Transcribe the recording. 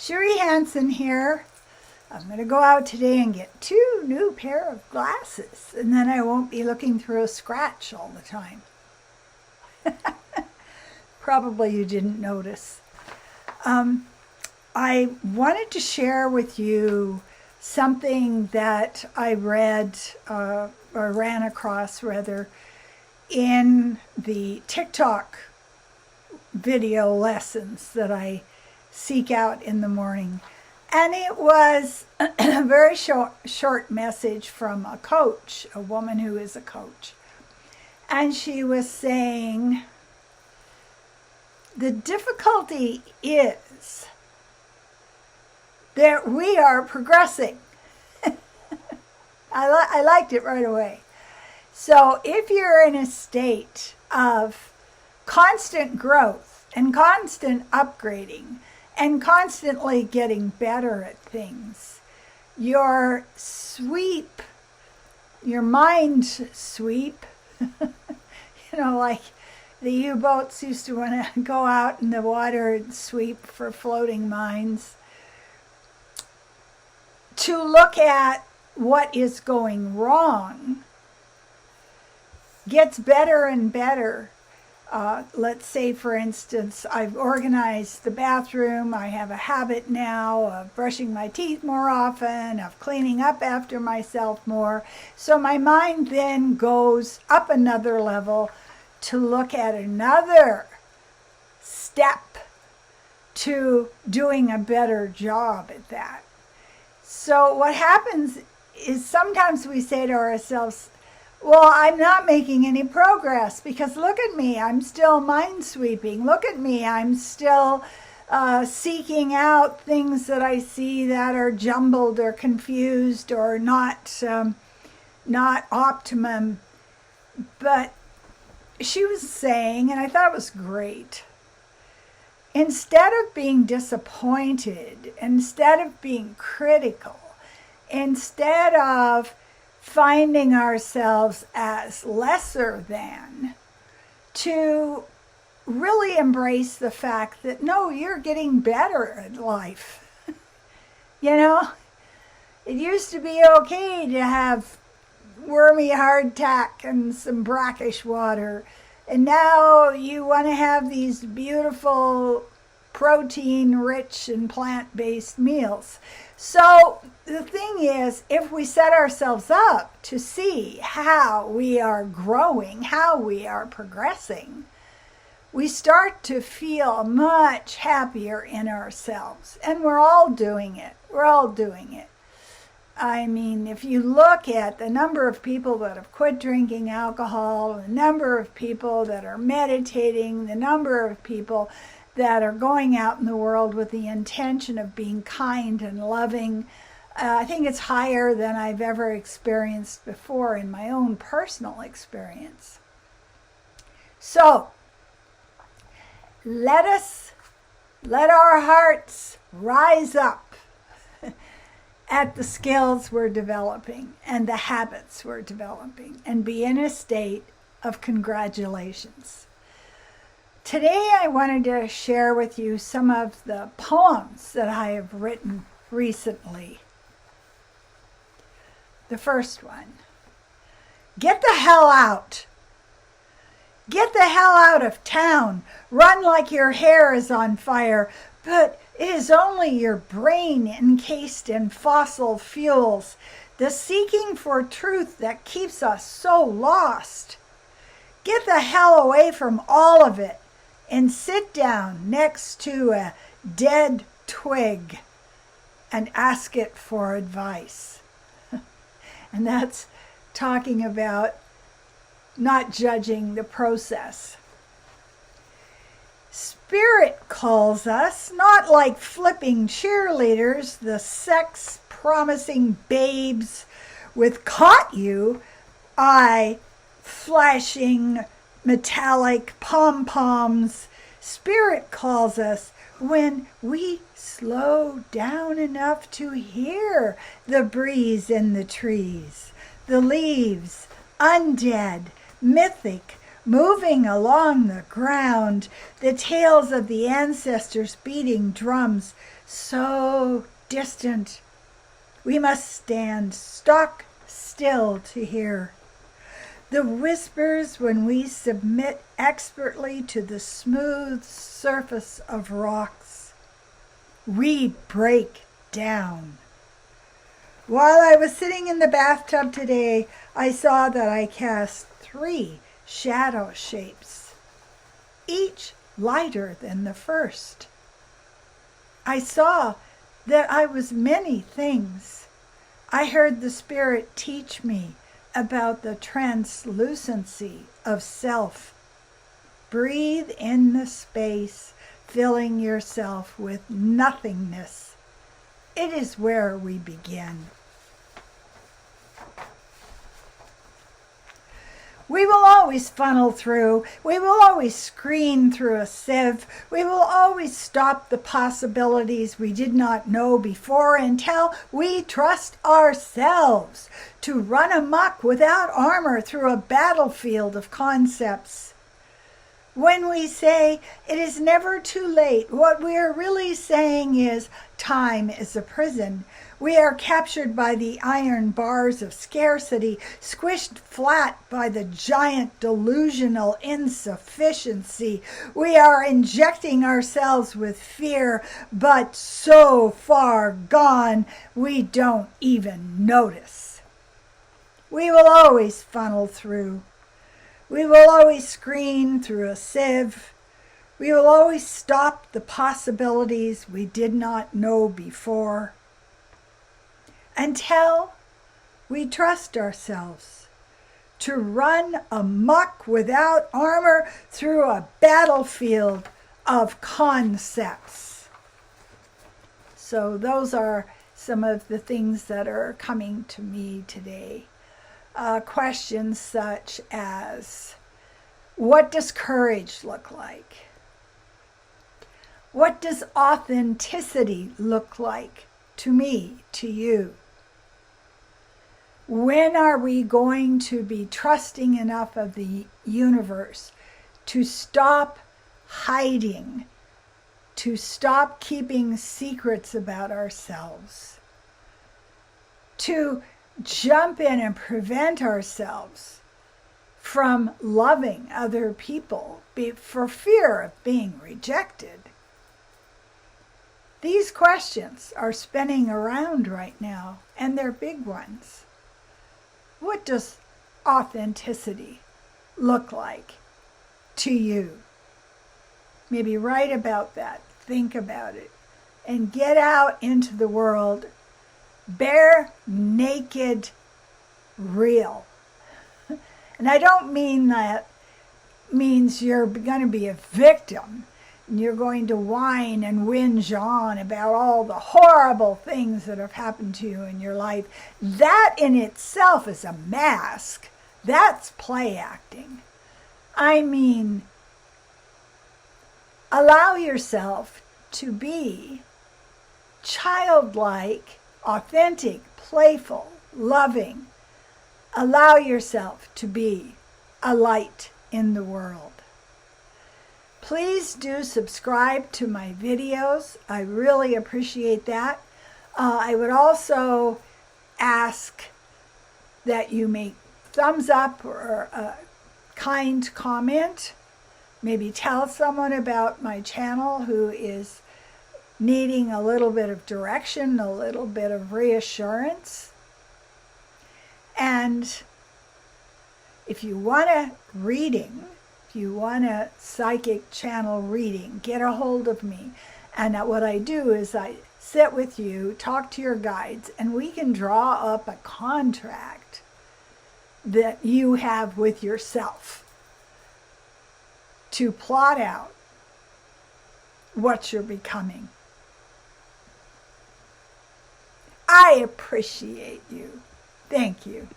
Cherie Hanson here. I'm going to go out today and get 2 new pair of glasses, and then I won't be looking through a scratch all the time. Probably you didn't notice. I wanted to share with you something that I read, or ran across rather, in the TikTok video lessons that I seek out in the morning. And it was a very short message from a coach, a woman who is a coach. And she was saying, the difficulty is that we are progressing. I liked it right away. So if you're in a state of constant growth and constant upgrading and constantly getting better at things, your mind sweep, like the U-boats used to want to go out in the water and sweep for floating mines, to look at what is going wrong gets better and better. Let's say, for instance, I've organized the bathroom. I have a habit now of brushing my teeth more often, of cleaning up after myself more. So my mind then goes up another level to look at another step to doing a better job at that. So what happens is sometimes we say to ourselves, well, I'm not making any progress because look at me, I'm still mind sweeping. Look at me, I'm still seeking out things that I see that are jumbled or confused or not optimum. But she was saying, and I thought it was great, instead of being disappointed, instead of being critical, instead of finding ourselves as lesser than, to really embrace the fact that, no, you're getting better at life. It used to be okay to have wormy hardtack and some brackish water, and now you want to have these beautiful protein-rich and plant-based meals. So the thing is, if we set ourselves up to see how we are growing, how we are progressing, we start to feel much happier in ourselves. And we're all doing it. We're all doing it. I mean, if you look at the number of people that have quit drinking alcohol, the number of people that are meditating, the number of people that are going out in the world with the intention of being kind and loving, I think it's higher than I've ever experienced before in my own personal experience. So, let our hearts rise up at the skills we're developing and the habits we're developing and be in a state of congratulations. Today I wanted to share with you some of the poems that I have written recently. The first one, get the hell out. Get the hell out of town. Run like your hair is on fire, but it is only your brain encased in fossil fuels, the seeking for truth that keeps us so lost. Get the hell away from all of it and sit down next to a dead twig and ask it for advice. And that's talking about not judging the process. Spirit calls us, not like flipping cheerleaders, the sex-promising babes with caught you eye flashing metallic pom-poms. Spirit calls us when we slow down enough to hear the breeze in the trees, the leaves, undead, mythic, moving along the ground, the tales of the ancestors beating drums, so distant. We must stand stock still to hear the whispers when we submit expertly to the smooth surface of rocks. We break down. While I was sitting in the bathtub today, I saw that I cast 3 shadow shapes, each lighter than the first. I saw that I was many things. I heard the Spirit teach me about the translucency of self. Breathe in the space, filling yourself with nothingness. It is where we begin. We will always funnel through. We will always screen through a sieve. We will always stop the possibilities we did not know before until we trust ourselves to run amok without armor through a battlefield of concepts. When we say it is never too late, what we are really saying is time is a prison. We are captured by the iron bars of scarcity, squished flat by the giant delusional insufficiency. We are injecting ourselves with fear, but so far gone we don't even notice. We will always funnel through. We will always screen through a sieve. We will always stop the possibilities we did not know before, until we trust ourselves to run amok without armor through a battlefield of concepts. So those are some of the things that are coming to me today. Questions such as, what does courage look like? What does authenticity look like to me, to you? When are we going to be trusting enough of the universe to stop hiding, to stop keeping secrets about ourselves, to jump in and prevent ourselves from loving other people for fear of being rejected? These questions are spinning around right now, and they're big ones. What does authenticity look like to you? Maybe write about that, think about it, and get out into the world bare, naked, real. And I don't mean that means you're going to be a victim and you're going to whine and whinge on about all the horrible things that have happened to you in your life. That in itself is a mask. That's play acting. I mean, allow yourself to be childlike, authentic, playful, loving. Allow yourself to be a light in the world. Please do subscribe to my videos. I really appreciate that. I would also ask that you make thumbs up or a kind comment. Maybe tell someone about my channel who is needing a little bit of direction, a little bit of reassurance. And if you want a reading, if you want a psychic channel reading, get a hold of me. And what I do is I sit with you, talk to your guides, and we can draw up a contract that you have with yourself to plot out what you're becoming. I appreciate you. Thank you.